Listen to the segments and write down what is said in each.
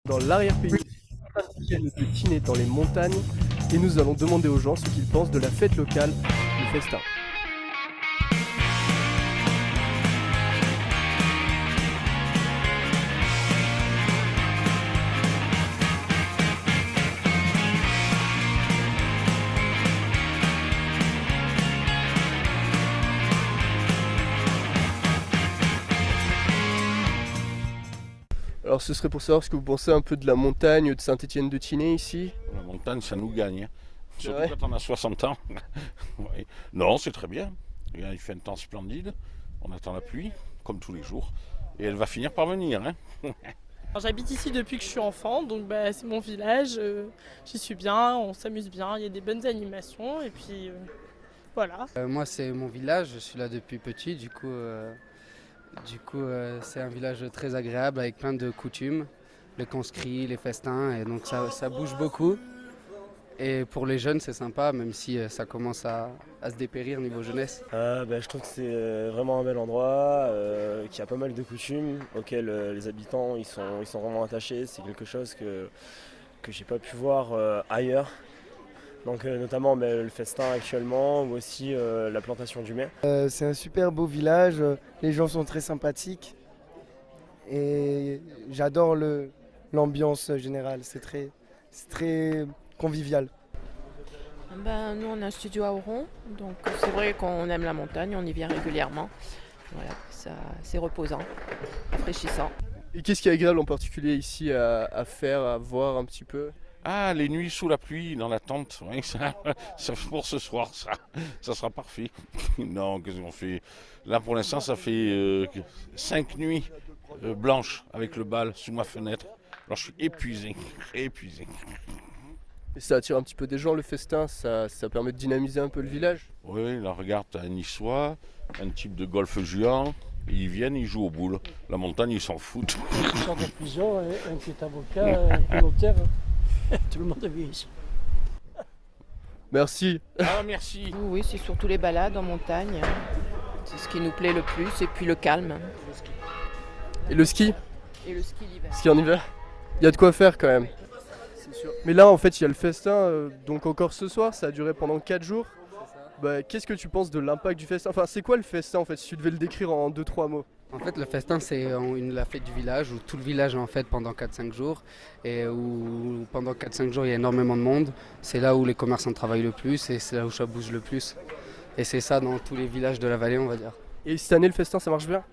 dans l'arrière-pays de Saint-Étienne dans les montagnes et nous allons demander aux gens ce qu'ils pensent de la fête locale, le festin. Alors ce serait pour savoir ce que vous pensez un peu de la montagne de Saint-Étienne-de-Tinée ici. La montagne, ça nous gagne, hein. C'est Surtout vrai. quand on a 60 ans. Ouais. Non, c'est très bien. Il fait un temps splendide. On attend la pluie, comme tous les jours. Et elle va finir par venir, hein. Alors, j'habite ici depuis que je suis enfant, donc c'est mon village, j'y suis bien, on s'amuse bien, il y a des bonnes animations et puis voilà. Moi, c'est mon village, je suis là depuis petit, c'est un village très agréable avec plein de coutumes, les conscrits, les festins, et donc ça bouge beaucoup. Et pour les jeunes, c'est sympa, même si ça commence à se dépérir niveau jeunesse. Je trouve que c'est vraiment un bel endroit, qui a pas mal de coutumes auxquelles les habitants ils sont vraiment attachés. C'est quelque chose que j'ai pas pu voir ailleurs. Donc notamment le festin actuellement ou aussi la plantation du mai. C'est un super beau village, les gens sont très sympathiques et j'adore l'ambiance générale, c'est très convivial. Nous, on a un studio à Oron, donc c'est vrai qu'on aime la montagne, on y vient régulièrement. Voilà, ça, c'est reposant, rafraîchissant. Et qu'est-ce qui est agréable en particulier ici à faire, à voir un petit peu? Ah, les nuits sous la pluie, dans la tente. Ouais, ça pour ce soir, ça sera parfait. Non, qu'est-ce qu'on fait? Là, pour l'instant, ça fait 5 nuits blanches avec le bal sous ma fenêtre. Alors, je suis épuisé, épuisé. Et ça attire un petit peu des gens le festin, ça permet de dynamiser un peu le village. Oui, là, regarde, t'as un niçois, un type de golf géant. Ils viennent, ils jouent aux boules. La montagne, ils s'en foutent. Une sorte de prison, un qui est avocat, un notaire. Tout le monde vit ici. Merci. Ah, merci. Oui, c'est surtout les balades en montagne. C'est ce qui nous plaît le plus, et puis le calme. Et le ski? Et le ski l'hiver. Ski en hiver? Il y a de quoi faire quand même. C'est sûr. Mais là en fait il y a le festin, donc encore ce soir, ça a duré pendant 4 jours. Bah, qu'est-ce que tu penses de l'impact du festin? Enfin c'est quoi le festin en fait si tu devais le décrire en 2-3 mots? En fait, le festin, c'est la fête du village où tout le village est en fête pendant 4-5 jours. Et où pendant 4-5 jours, il y a énormément de monde. C'est là où les commerçants travaillent le plus et c'est là où ça bouge le plus. Et c'est ça dans tous les villages de la vallée, on va dire. Et cette année le festin ça marche bien?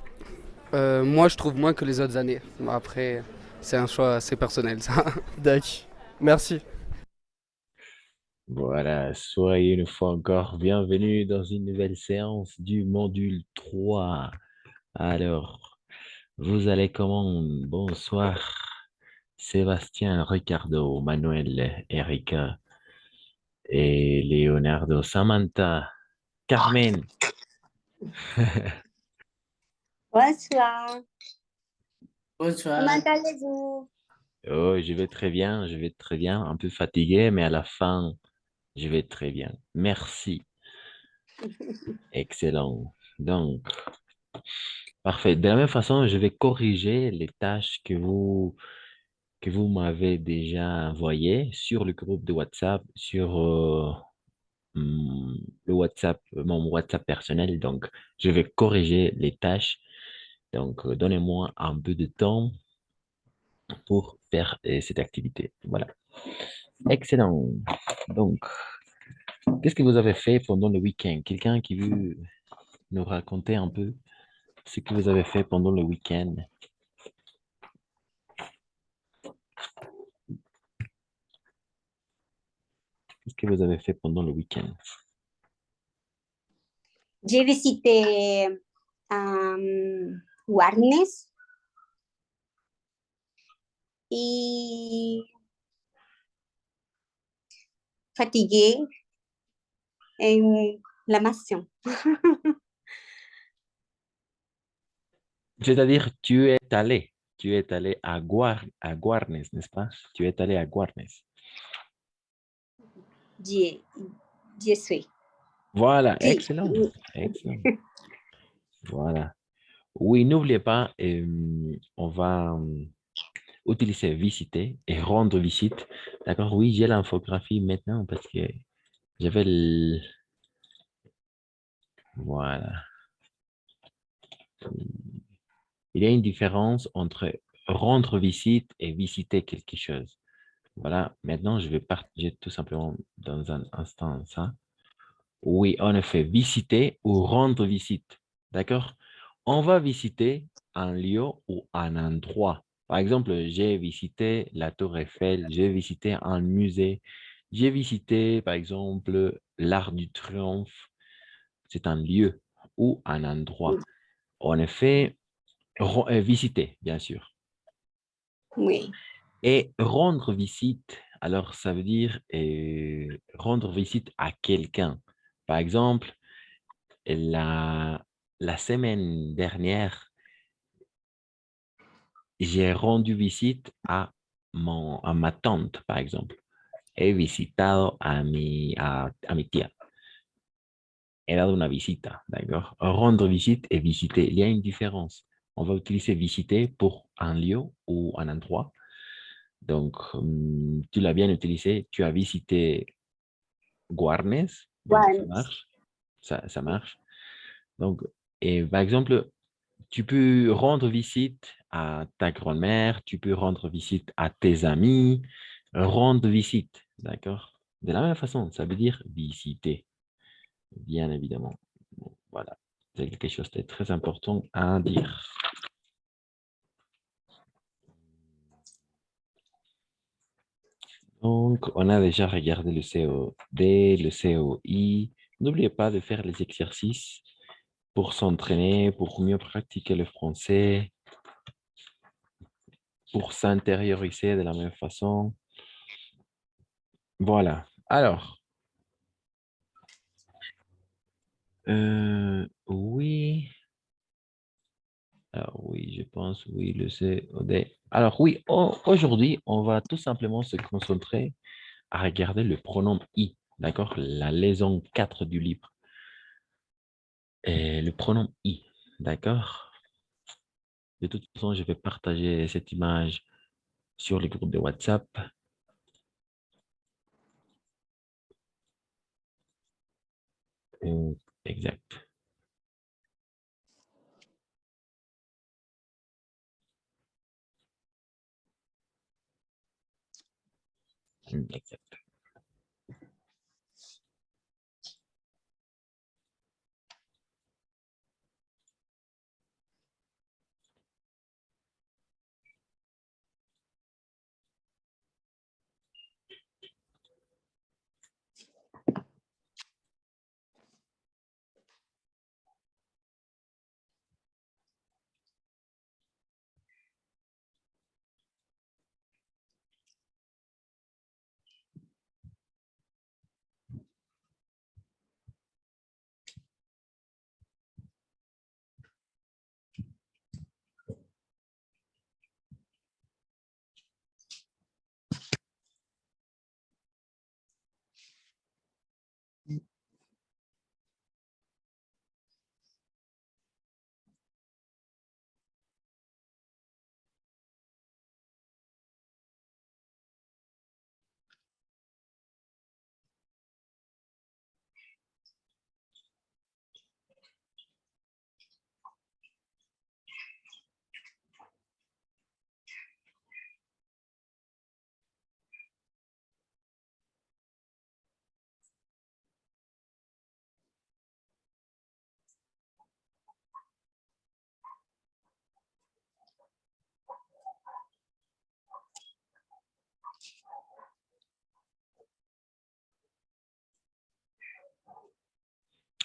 Moi, je trouve moins que les autres années. Bon, après, c'est un choix assez personnel, ça. Dac. Merci. Voilà, soyez une fois encore bienvenue dans une nouvelle séance du module 3. Alors, vous allez comment? Bonsoir, Sébastien, Ricardo, Manuel, Erika et Leonardo, Samantha, Carmen. Bonsoir. Bonsoir. Comment allez-vous? Oh, je vais très bien, un peu fatigué, mais à la fin, je vais très bien. Merci. Excellent. Donc, parfait. De la même façon, je vais corriger les tâches que vous m'avez déjà envoyées sur le groupe de WhatsApp, sur le WhatsApp, mon WhatsApp personnel. Donc, je vais corriger les tâches. Donc, donnez-moi un peu de temps pour faire cette activité. Voilà. Excellent. Donc, qu'est-ce que vous avez fait pendant le week-end? Quelqu'un qui veut nous raconter un peu ce que vous avez fait pendant le week-end? Qu'est-ce que vous avez fait pendant le week-end? J'ai visité Warnes et fatigué en la maison. C'est-à-dire, tu es allé à Guarnes, n'est-ce pas? Tu es allé à Guarnes. Je suis. Voilà, Sí. excellent, excellent. Voilà. Oui, n'oubliez pas, utiliser visiter et rendre visite. D'accord? Oui, j'ai l'infographie maintenant parce que j'avais le... Voilà. Il y a une différence entre rendre visite et visiter quelque chose. Voilà. Maintenant, je vais partager tout simplement dans un instant ça. Oui, en effet, visiter ou rendre visite. D'accord? On va visiter un lieu ou un endroit. Par exemple, j'ai visité la Tour Eiffel, j'ai visité un musée, j'ai visité, par exemple, l'Arc du Triomphe. C'est un lieu ou un endroit. En effet, visiter, bien sûr. Oui. Et rendre visite, alors ça veut dire rendre visite à quelqu'un. Par exemple, la, la semaine dernière, j'ai rendu visite à ma tante, par exemple. He visitado a mi tía. He dado una visita, d'accord? Rendre visite et visiter, il y a une différence. On va utiliser visiter pour un lieu ou un endroit. Donc, tu l'as bien utilisé. Tu as visité Guarnes, donc ça Once. marche. Ça marche. Donc, et par exemple, tu peux rendre visite à ta grand-mère, tu peux rendre visite à tes amis, rendre visite, d'accord? De la même façon, ça veut dire visiter, bien évidemment. Bon, voilà, c'est quelque chose de très important à dire. Donc, on a déjà regardé le COD, le COI. N'oubliez pas de faire les exercices pour s'entraîner, pour mieux pratiquer le français, pour s'intérioriser de la même façon. Voilà. Alors, oui. Alors, oui, je pense, oui, le COD. Alors, oui, aujourd'hui, on va tout simplement se concentrer à regarder le pronom I, d'accord? La leçon 4 du livre. Et le pronom I, d'accord? De toute façon, je vais partager cette image sur les groupes de WhatsApp. Exact. Exact.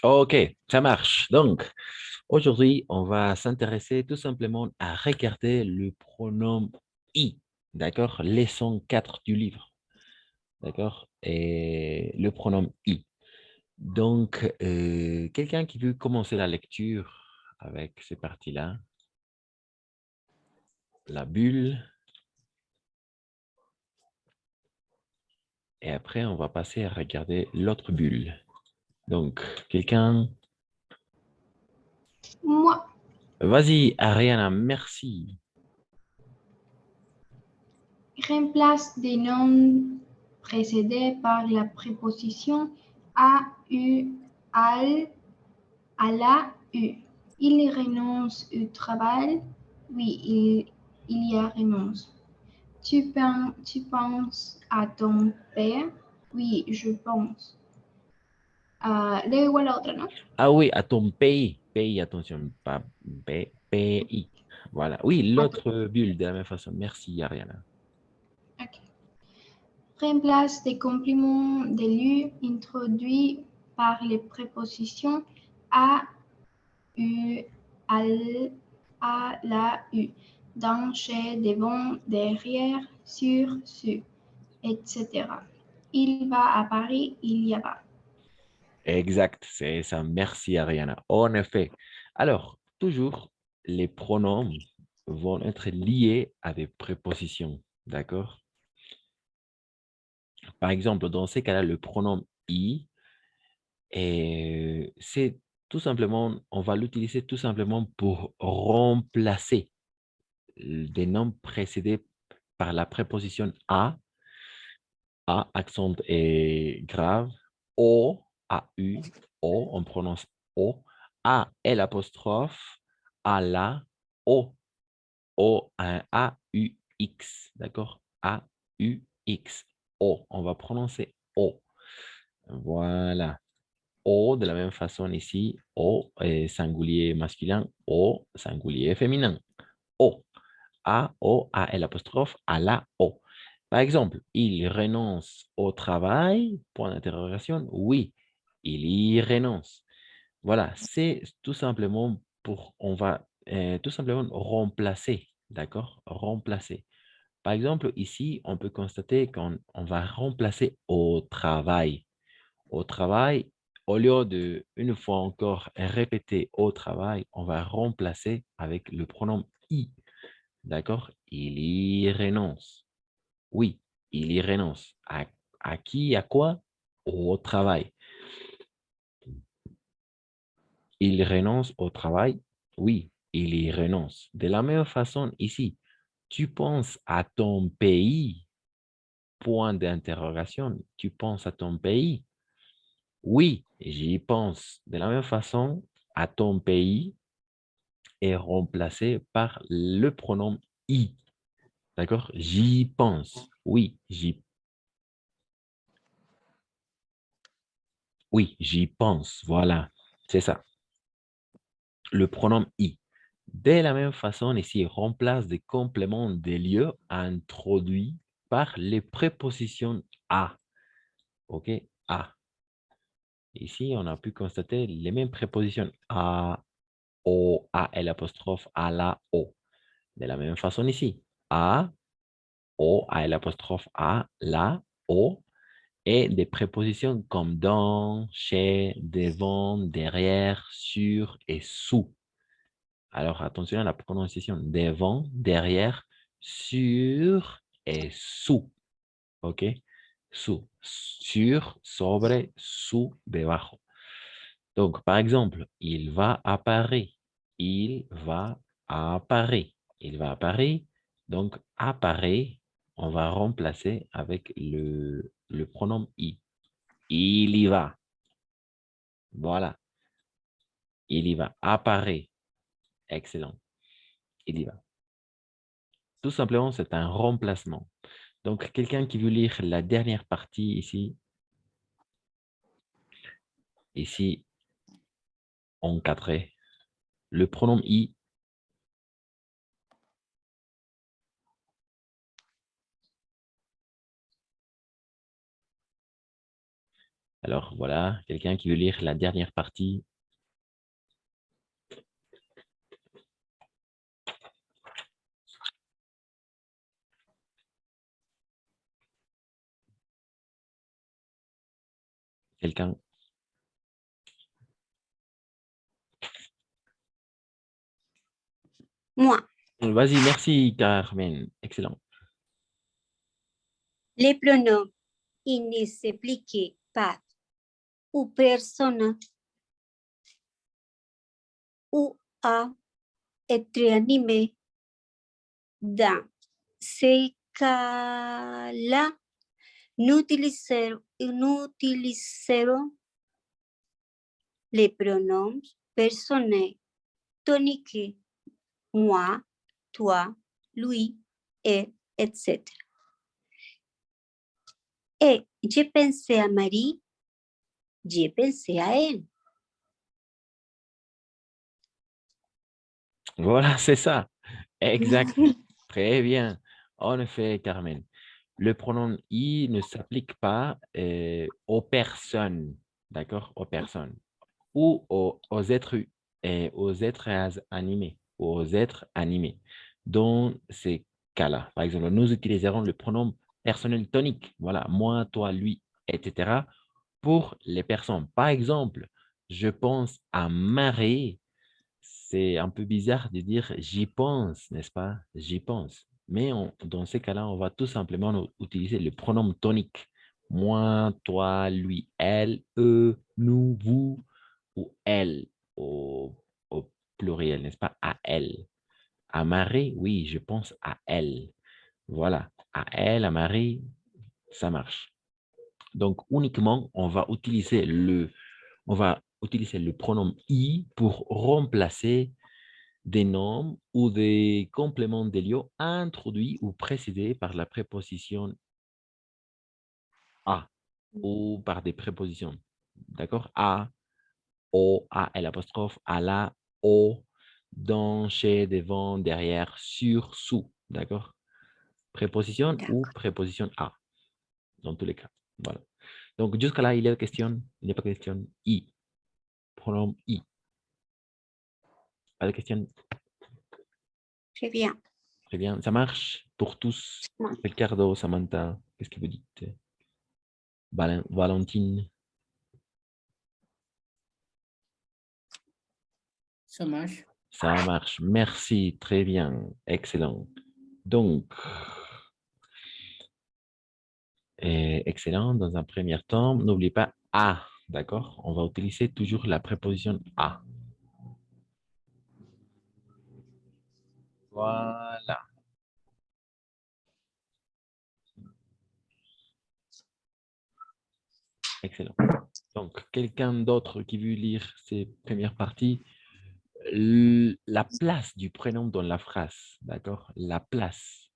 OK, ça marche. Donc, aujourd'hui, on va s'intéresser tout simplement à regarder le pronom I, d'accord? Leçon 4 du livre, d'accord? Et le pronom I. Donc, quelqu'un qui veut commencer la lecture avec ces parties-là, la bulle, et après, on va passer à regarder l'autre bulle. Donc, quelqu'un... Moi. Vas-y, Ariana, merci. Remplace des noms précédés par la préposition à, u, al, à la, u. Il renonce au travail. Oui, il y a renonce. Tu penses à ton père? Oui, je pense. Leo igual a otra, ¿no? Ah oui, à ton pays. Pays, attention, pas pays. Voilà. Oui, l'autre bulle de la même façon. Merci, Ariana. Ok. Remplace des compléments de l'u introduits par les prépositions à, u, al, à, la, u. Dans, chez, devant, derrière, sur, su, etc. Il va à Paris, il y va. Exact, c'est ça. Merci, Ariana. En effet. Alors, toujours, les pronoms vont être liés à des prépositions. D'accord? Par exemple, dans ces cas-là, le pronom i, c'est tout simplement, on va l'utiliser tout simplement pour remplacer des noms précédés par la préposition a, accent est grave, o, a-u, o, on prononce o, a, l apostrophe, a, la, o, o, un a-u-x, d'accord? A-u-x, o, on va prononcer o. Voilà. O, de la même façon ici, O singulier masculin, O singulier féminin. O. A, O, A, L apostrophe, A, la, O. Par exemple, il renonce au travail, point d'interrogation, oui, il y renonce. Voilà, c'est tout simplement pour, on va tout simplement remplacer, d'accord? Remplacer. Par exemple, ici, on peut constater qu'on va remplacer au travail. Au travail, au lieu de, une fois encore, répéter au travail, on va remplacer avec le pronom i. D'accord? Il y renonce. Oui, il y renonce. À qui, à quoi? Au travail. Il renonce au travail? Oui, il y renonce. De la même façon ici, tu penses à ton pays? Point d'interrogation. Tu penses à ton pays? Oui, j'y pense. De la même façon, à ton pays est remplacé par le pronom i. D'accord? J'y pense. Oui, j'y pense. Voilà, c'est ça. Le pronom i. De la même façon, ici, remplace des compléments des lieux introduits par les prépositions à. OK? À. Ici, on a pu constater les mêmes prépositions à, o, a, l apostrophe, à, la, o. De la même façon ici. À, o, a, l apostrophe, à, la, o. Et des prépositions comme dans, chez, devant, derrière, sur et sous. Alors, attention à la prononciation. Devant, derrière, sur et sous. OK? Sous. Sur, sobre, sous, debajo. Donc, par exemple, il va à Paris. Il va à Paris. Il va à Paris. Donc, à Paris, on va remplacer avec le pronom i. Il y va. Voilà. Il y va. À Paris. Excellent. Il y va. Tout simplement, c'est un remplacement. Donc, quelqu'un qui veut lire la dernière partie ici. Ici, encadré. Le pronom i. Alors, voilà. Quelqu'un qui veut lire la dernière partie. Quelqu'un? Moi, Vas-y, merci, Carmen. Excellent. les pronoms ils ne s'appliquent pas aux personnes ou à être animés dans ces cas-là, nous utiliserons les pronoms personnels toniques, moi, toi, lui, elle, etc. Et j'ai pensé à Marie, j'ai pensé à elle. Voilà, c'est ça. Exact. Très bien. En effet, Carmen. Le pronom i ne s'applique pas aux personnes, d'accord? Aux personnes ou aux êtres animés, aux êtres animés. Dans ces cas-là, par exemple, nous utiliserons le pronom personnel tonique. Voilà, moi, toi, lui, etc. pour les personnes. Par exemple, je pense à Marie. C'est un peu bizarre de dire j'y pense, n'est-ce pas? J'y pense. Mais dans ces cas-là, on va tout simplement utiliser le pronom tonique. Moi, toi, lui, elle, eux, nous, vous, ou elle, au pluriel, n'est-ce pas? À elle. À Marie, oui, je pense à elle. Voilà. À elle, à Marie, ça marche. Donc, uniquement, on va utiliser le pronom i pour remplacer des noms ou des compléments de lieu introduits ou précédés par la préposition à ou par des prépositions. D'accord? À, au, à, L apostrophe, à la, au, dans, chez, devant, derrière, sur, sous. D'accord? Préposition ou préposition à, dans tous les cas. Voilà. Donc, jusqu'à là, il y a question, il n'y a pas de question. I. Pronom I. Pas de question. Très bien. Très bien. Ça marche pour tous. Ricardo, Samantha, qu'est-ce que vous dites? Valentine. Ça marche. Ça marche. Merci. Très bien. Excellent. Donc, excellent. Dans un premier temps, n'oubliez pas à. D'accord? On va utiliser toujours la préposition à. Voilà. Excellent. Donc, quelqu'un d'autre qui veut lire ces premières parties, la place du prénom dans la phrase, d'accord? La place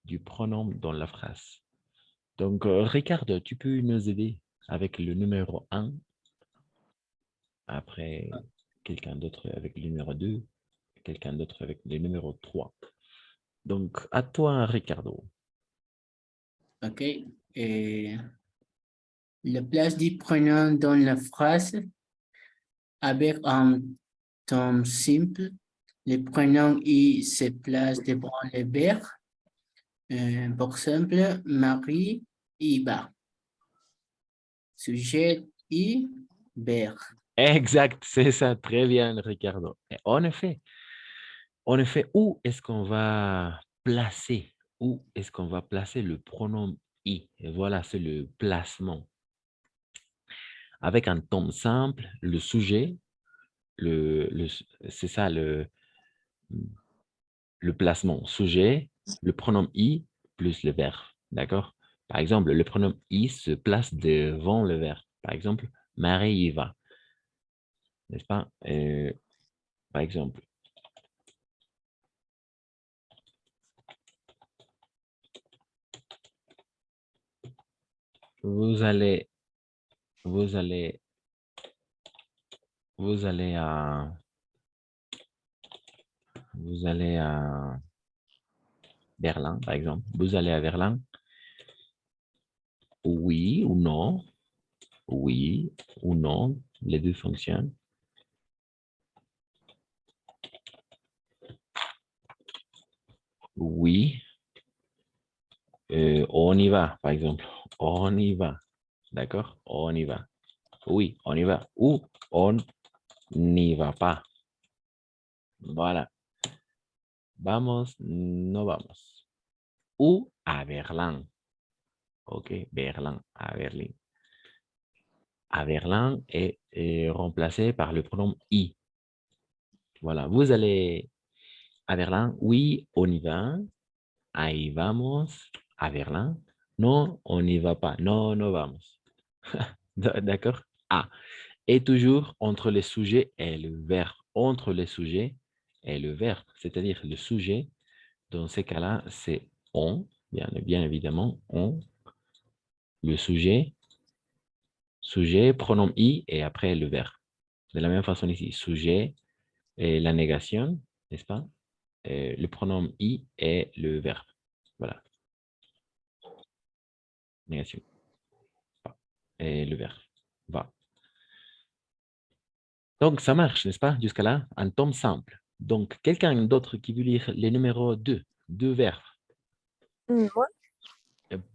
du pronom dans la phrase. Donc, Ricardo, tu peux nous aider avec le numéro 1, après quelqu'un d'autre avec le numéro 2, quelqu'un d'autre avec le numéro 3. Donc, à toi, Ricardo. OK. La place du prénom dans la phrase avec un ton simple. Le prénom i se place devant le verbe. Par exemple, Marie y va. Sujet i, verbe. Exact, c'est ça, très bien, Ricardo. Et en effet, où est-ce qu'on va placer? Où est-ce qu'on va placer le pronom i? Et voilà, c'est le placement. Avec un ton simple, le sujet, c'est ça le placement. Sujet, le pronom i plus le verbe. D'accord? Par exemple, le pronom i se place devant le verbe. Par exemple, Marie y va. N'est-ce pas? Par exemple, vous allez à Berlin, par exemple. Vous allez à Berlin. Oui ou non. Oui ou non. Les deux fonctionnent. Oui. On y va, par exemple. On y va. D'accord? On y va. Oui, on y va. Ou on n'y va pas. Voilà. Vamos, no vamos. Ou à Berlin. OK, Berlin, à Berlin. À Berlin est remplacé par le pronom i. Voilà, vous allez à Berlin. Oui, on y va. ahí vamos à Berlin. Non, on n'y va pas. Non, no vamos. D'accord? Ah. Et toujours entre le sujet et le verbe. Entre le sujet et le verbe. C'est-à-dire le sujet, dans ces cas-là, c'est on, bien évidemment, on. Le sujet, pronom i et après le verbe. De la même façon ici, sujet et la négation, n'est-ce pas? Et le pronom i et le verbe. Voilà. Négation. Va. Et le verbe. Va. Donc, ça marche, n'est-ce pas? Jusqu'à là, un tome simple. Donc, quelqu'un d'autre qui veut lire les numéros 2, deux verbes. Moi,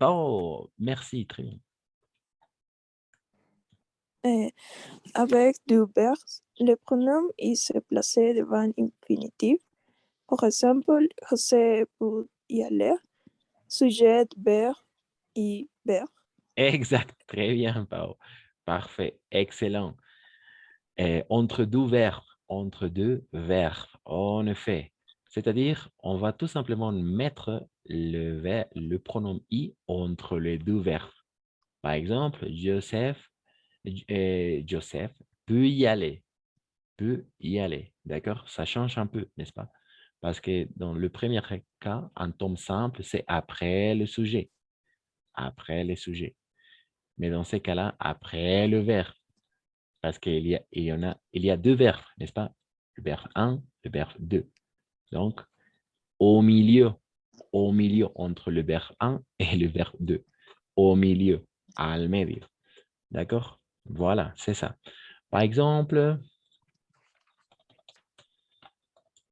Oh, merci, très bien. avec deux verbes, le pronom il se placer devant infinitif. Par exemple, je sais pour y aller, sujet, verbe et verbe. Exact, très bien, Pao. Parfait, excellent. Entre deux verbes, en effet. C'est-à-dire, on va tout simplement mettre le pronom i entre les deux verbes. Par exemple, Joseph peut y aller. Peut y aller. D'accord? Ça change un peu, n'est-ce pas? Parce que dans le premier cas, un tome simple, c'est après le sujet. Après le sujet. Mais dans ces cas-là, après le verbe. Parce il y a deux verbes, n'est-ce pas? Le verbe 1, le verbe 2. Donc, au milieu entre le verbe 1 et le verbe 2. Au milieu, al medio. D'accord? Voilà, c'est ça. Par exemple,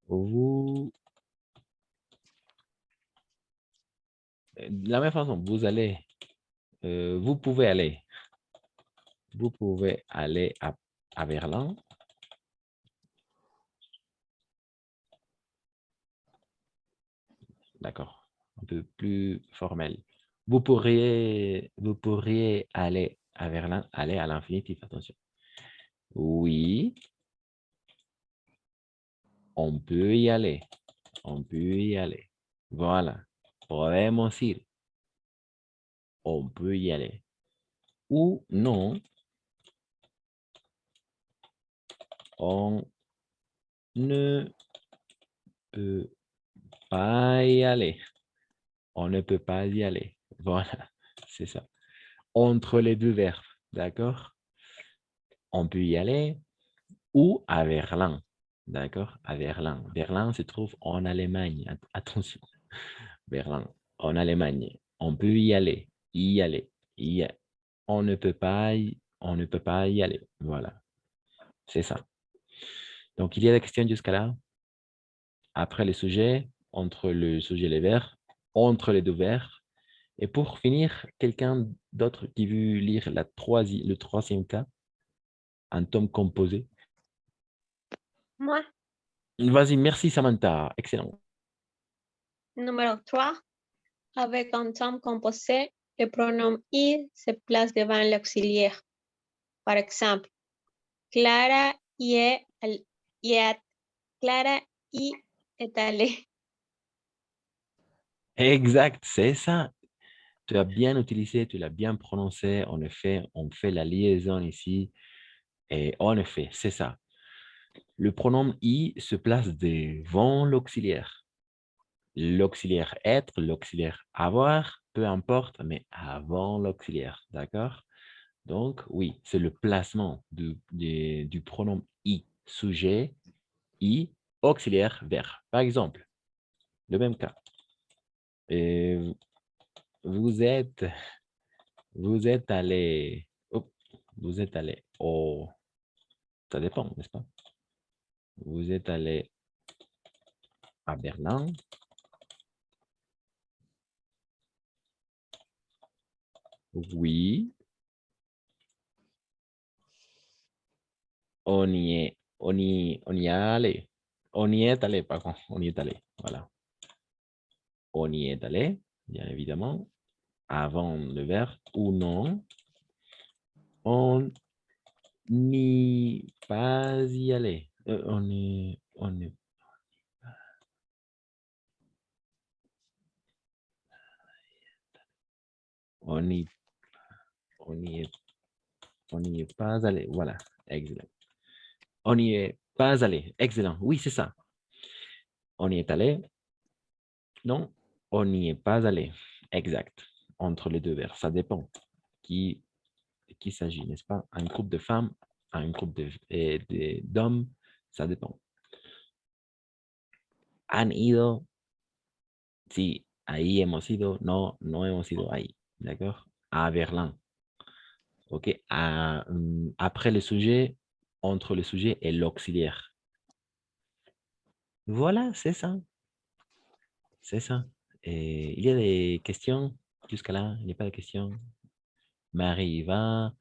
de la même façon, vous pouvez aller à Berlin. D'accord, un peu plus formel. Vous pourriez aller à Berlin, aller à l'infinitif, attention. Oui, on peut y aller. On peut y aller. Voilà, podemos ir. On peut y aller. Ou non, on ne peut pas y aller. On ne peut pas y aller. Voilà, c'est ça. Entre les deux verbes, d'accord? On peut y aller ou à Berlin, d'accord? À Berlin. Berlin se trouve en Allemagne. Attention, Berlin, en Allemagne. On peut y aller, y aller, On ne peut pas y aller. Voilà, c'est ça. Donc, il y a des questions jusqu'à là. Après le sujet, entre le sujet et les verbes, entre les deux verbes. Et pour finir, quelqu'un d'autre qui veut lire le troisième cas, un tome composé. Moi, Vas-y, merci Samantha. Excellent. numéro 3, avec un temps composé, le pronom i se place devant l'auxiliaire. Par exemple, Clara Clara y est allée. Exact, c'est ça. Tu as bien utilisé, tu l'as bien prononcé. En effet, on fait la liaison ici. Et en effet, c'est ça. Le pronom i se place devant l'auxiliaire. L'auxiliaire être, l'auxiliaire avoir, peu importe, mais avant l'auxiliaire. D'accord? Donc, oui, c'est le placement du pronom i, sujet, i, auxiliaire, verbe. Par exemple, le même cas. Et vous êtes allé, vous êtes allé au, ça dépend, n'est-ce pas? Vous êtes allé à Berlin. Oui. On y est allé. On y est allé, pardon. On y est allé. Voilà. On y est allé, bien évidemment. Avant le verbe ou non. On n'y pas y aller. On est On n'y on n'y est, on n'y est pas allé. Voilà, excellent. On n'y est pas allé. Excellent. Oui, c'est ça. On y est allé. Non, on n'y est pas allé. Exact. Entre les deux verbes, ça dépend de qui s'agit, n'est-ce pas? Un groupe de femmes, un groupe d'hommes, ça dépend. Han ido, sí, ahí hemos ido, no, no hemos ido ahí, d'accord? À Berlin, ok? Après le sujet, entre le sujet et l'auxiliaire. Voilà, c'est ça, c'est ça. Et il y a des questions jusqu'à là, il n'y a pas de questions. Marie y va,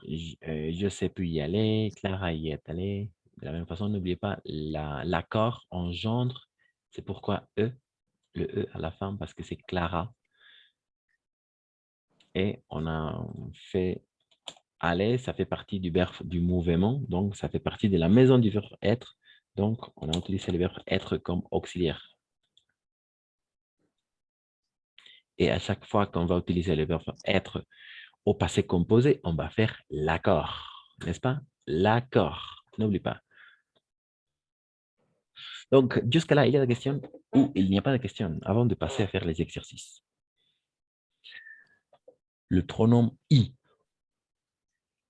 je sais plus y aller, Clara y est allée. De la même façon, n'oubliez pas, l'accord engendre, c'est pourquoi E, le E à la fin, parce que c'est Clara. Et on a fait aller, ça fait partie du verbe du mouvement, donc ça fait partie de la maison du verbe être. Donc, on a utilisé le verbe être comme auxiliaire. Et à chaque fois qu'on va utiliser le verbe être au passé composé, on va faire l'accord, n'est-ce pas? L'accord, n'oublie pas. Donc, jusqu'à là, il y a des questions ou il n'y a pas de questions avant de passer à faire les exercices. Le pronom I.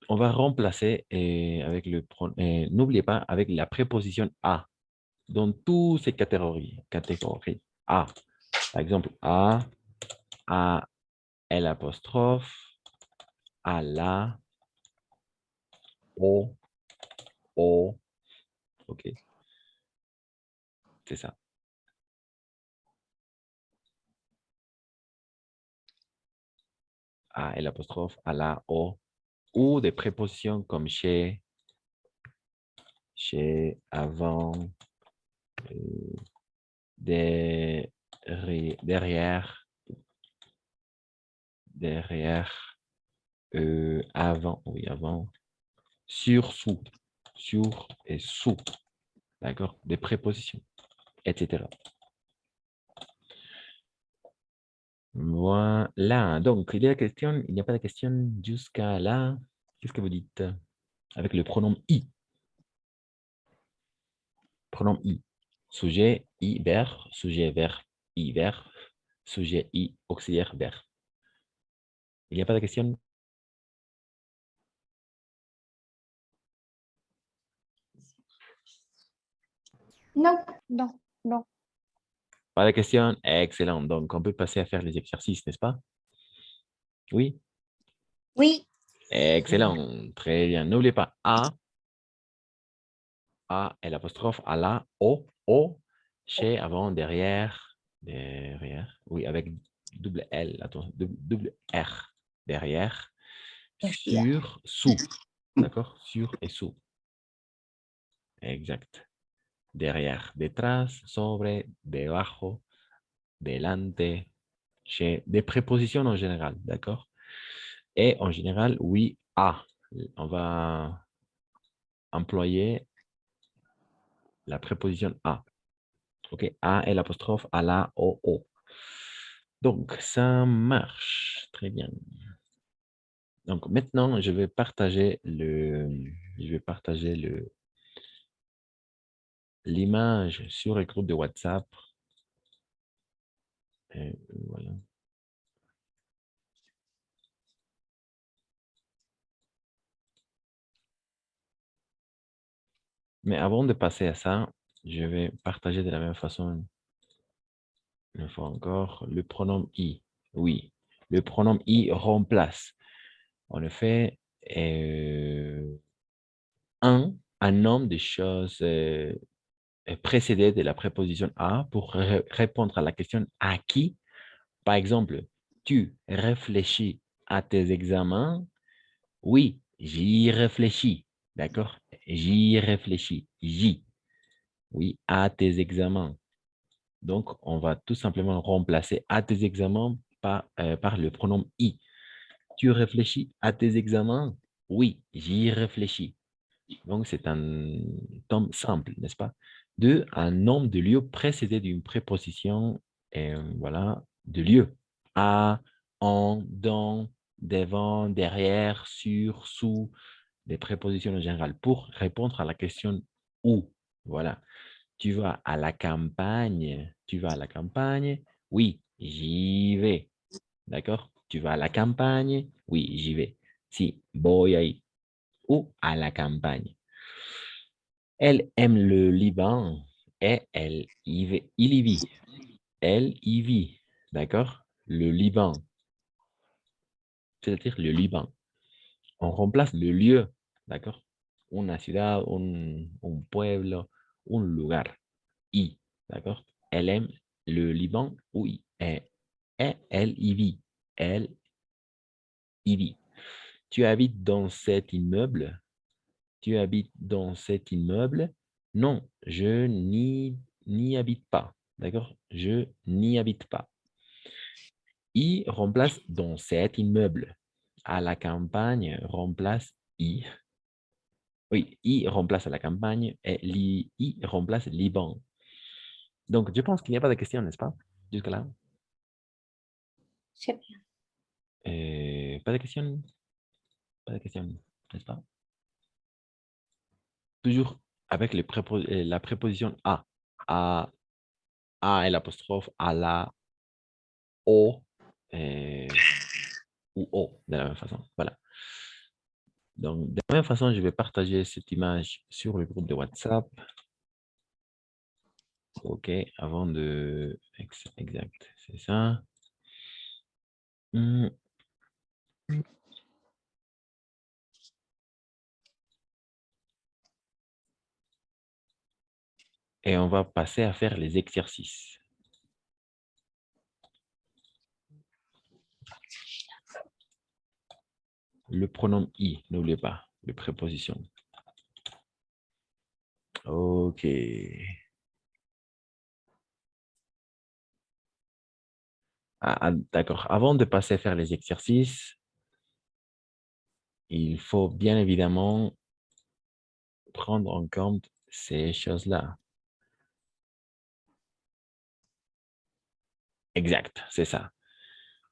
On va remplacer avec le pronom, n'oubliez pas, avec la préposition A dans toutes ces catégories. A, par exemple, A, L apostrophe, à la, O, ok, c'est ça. A, L apostrophe, à la, O, ou des prépositions comme chez, avant, derrière, avant, oui, avant, sur, sous et sous, d'accord, des prépositions, etc. Voilà, donc il y a la question, il n'y a pas de question jusqu'à là. Qu'est-ce que vous dites avec le pronom I? Pronom I. Sujet, I, verbe, sujet, verbe, I, verbe, sujet, I, auxiliaire, verbe. Il n'y a pas de question? Non, non, non. Pas de question? Excellent. Donc, on peut passer à faire les exercices, n'est-ce pas? Oui? Oui. Excellent. Très bien. N'oubliez pas A, l'apostrophe, à la, O, chez, avant, derrière. Oui, avec double L, attends, double R, derrière, sur, sous, d'accord? Sur et sous. Exact. Derrière, detrás, sobre, debajo, delante, chez, des prépositions en général, d'accord? Et en général, oui, à. On va employer la préposition à. OK, à et l'apostrophe, à la, o. Donc, ça marche. Très bien. Donc, maintenant, je vais partager l'image sur le groupe de WhatsApp. Et voilà. Mais avant de passer à ça, je vais partager de la même façon, une fois encore, le pronom I. Oui, le pronom I remplace. En effet, un nombre de choses précédées de la préposition à pour répondre à la question à qui. Par exemple, tu réfléchis à tes examens? Oui, j'y réfléchis. D'accord? J'y réfléchis. Oui, à tes examens. Donc, on va tout simplement remplacer à tes examens par le pronom I. Tu réfléchis à tes examens? Oui, j'y réfléchis. Donc, c'est un temps simple, n'est-ce pas? Deux, un nombre de lieux précédé d'une préposition, voilà, de lieu. À, en, dans, devant, derrière, sur, sous, des prépositions en général pour répondre à la question où. Voilà. Tu vas à la campagne. Tu vas à la campagne. Oui, j'y vais. D'accord? Tu vas à la campagne. Oui, j'y vais. Si, voy ahí. Ou à la campagne. Elle aime le Liban et elle y vit. Il y vit. Elle y vit. D'accord? Le Liban, c'est-à-dire le Liban. On remplace le lieu. D'accord? Una ciudad, un pueblo, un lugar. Y. D'accord? Elle aime le Liban. Oui. Et elle y vit. Elle y vit. Tu habites dans cet immeuble? Tu habites dans cet immeuble? Non, je n'y habite pas. D'accord? Je n'y habite pas. I remplace dans cet immeuble. À la campagne remplace I. Oui, I remplace à la campagne et I remplace Liban. Donc, je pense qu'il n'y a pas de question, n'est-ce pas? Jusque-là. C'est bien. Pas de question? Pas de question, n'est-ce pas? Toujours avec la préposition à. A et l'apostrophe, à la, O ou O, de la même façon. Voilà. Donc, de la même façon, je vais partager cette image sur le groupe de WhatsApp. OK, avant de... Exact, c'est ça. Et on va passer à faire les exercices. Le pronom I, n'oubliez pas, les prépositions. OK. D'accord. Avant de passer à faire les exercices, il faut bien évidemment prendre en compte ces choses-là. Exact, c'est ça.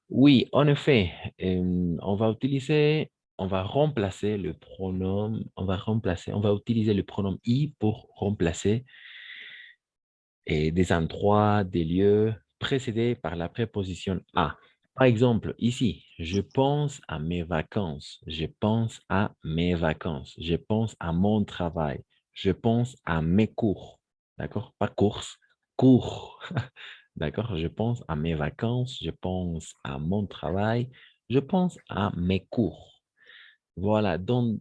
Oui, en effet, on va remplacer le pronom, on va utiliser le pronom I pour remplacer des endroits, des lieux précédés par la préposition à. Par exemple, ici, je pense à mes vacances. Je pense à mes vacances. Je pense à mon travail. Je pense à mes cours. D'accord? Pas courses, cours. D'accord? Je pense à mes vacances. Je pense à mon travail. Je pense à mes cours. Voilà, dans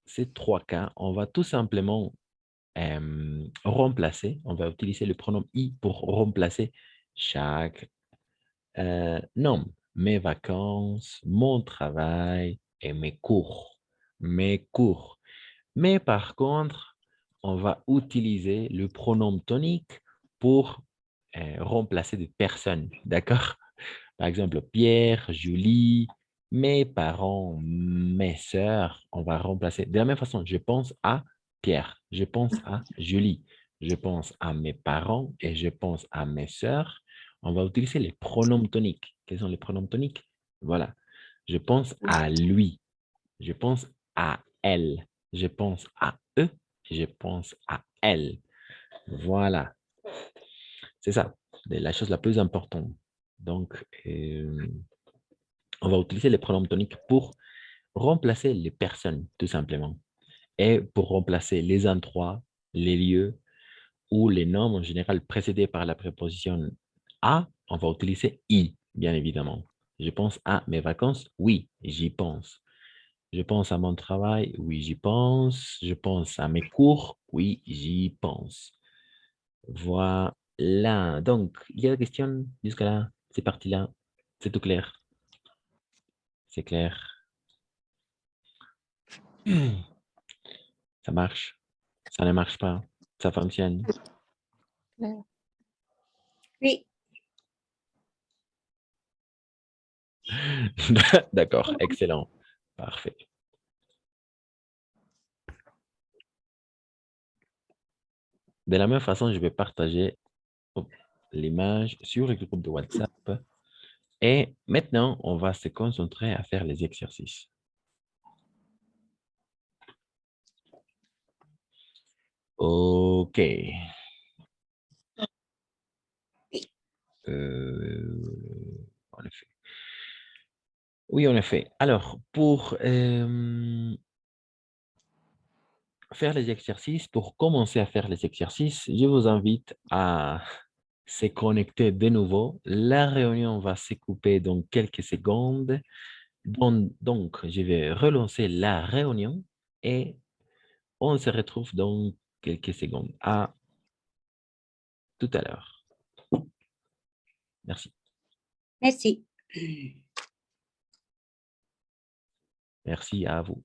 ces trois cas, on va tout simplement remplacer, on va utiliser le pronom I pour remplacer chaque nom. Mes vacances, mon travail et mes cours. Mes cours. Mais par contre, on va utiliser le pronom tonique pour remplacer des personnes. D'accord? Par exemple, Pierre, Julie, mes parents, mes sœurs, on va remplacer. De la même façon, je pense à Pierre, je pense à Julie, je pense à mes parents et je pense à mes sœurs. On va utiliser les pronoms toniques. Quels sont les pronoms toniques? Voilà. Je pense à lui, je pense à elle, je pense à eux, je pense à elle. Voilà. C'est ça, la chose la plus importante. Donc, on va utiliser les pronoms toniques pour remplacer les personnes, tout simplement. Et pour remplacer les endroits, les lieux ou les noms en général précédés par la préposition à, on va utiliser I, bien évidemment. Je pense à mes vacances, oui, j'y pense. Je pense à mon travail, oui, j'y pense. Je pense à mes cours, oui, j'y pense. Voilà. Donc, il y a des questions jusqu'à là, c'est parti là. C'est tout clair. C'est clair. Ça marche. Ça ne marche pas. Ça fonctionne. Oui. D'accord, excellent. Parfait. De la même façon, je vais partager l'image sur le groupe de WhatsApp Et maintenant, on va se concentrer à faire les exercices. OK. En effet. Oui, en effet. Alors, pour faire les exercices, pour commencer à faire les exercices, je vous invite à se connecter de nouveau. La réunion va se couper dans quelques secondes. Donc, je vais relancer la réunion et on se retrouve dans quelques secondes. À tout à l'heure. Merci. Merci. Merci à vous.